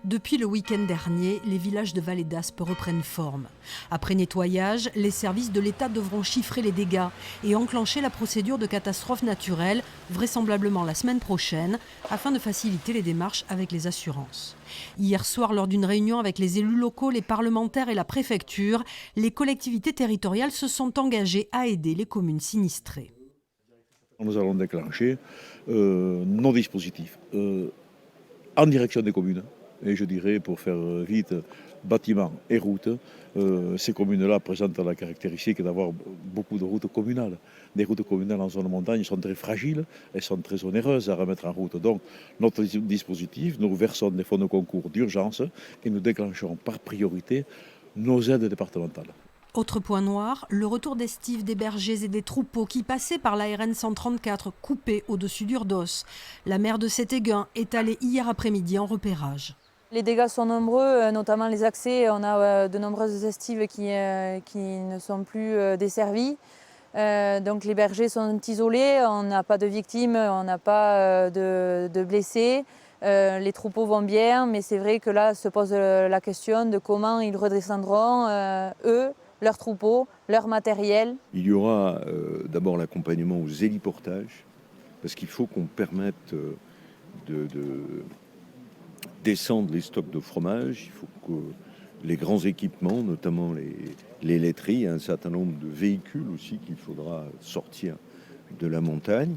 Depuis le week-end dernier, les villages de Vallée d'Aspe reprennent forme. Après nettoyage, les services de l'État devront chiffrer les dégâts et enclencher la procédure de catastrophe naturelle, vraisemblablement la semaine prochaine, afin de faciliter les démarches avec les assurances. Hier soir, lors d'une réunion avec les élus locaux, les parlementaires et la préfecture, les collectivités territoriales se sont engagées à aider les communes sinistrées. Nous allons déclencher nos dispositifs en direction des communes. Et je dirais, pour faire vite, bâtiments et routes. Ces communes-là présentent la caractéristique d'avoir beaucoup de routes communales. Les routes communales en zone de montagne sont très fragiles, elles sont très onéreuses à remettre en route. Donc, notre dispositif, nous versons des fonds de concours d'urgence et nous déclencherons par priorité nos aides départementales. Autre point noir, le retour d'estive des bergers et des troupeaux qui passaient par la RN 134 coupée au-dessus d'Urdos. La maire de Sétéguin est allée hier après-midi en repérage. Les dégâts sont nombreux, notamment les accès. On a de nombreuses estives qui ne sont plus desservies. Donc les bergers sont isolés, on n'a pas de victimes, on n'a pas de blessés. Les troupeaux vont bien, mais c'est vrai que là se pose la question de comment ils redescendront, eux, leurs troupeaux, leur matériel. Il y aura d'abord l'accompagnement aux héliportages, parce qu'il faut qu'on permette de descendre les stocks de fromage. Il faut que les grands équipements, notamment les laiteries, un certain nombre de véhicules aussi qu'il faudra sortir de la montagne.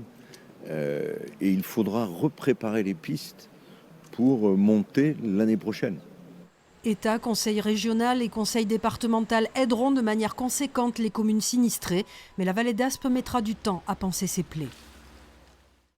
Et il faudra repréparer les pistes pour monter l'année prochaine. État, conseil régional et conseil départemental aideront de manière conséquente les communes sinistrées, mais la Vallée d'Aspe mettra du temps à panser ses plaies.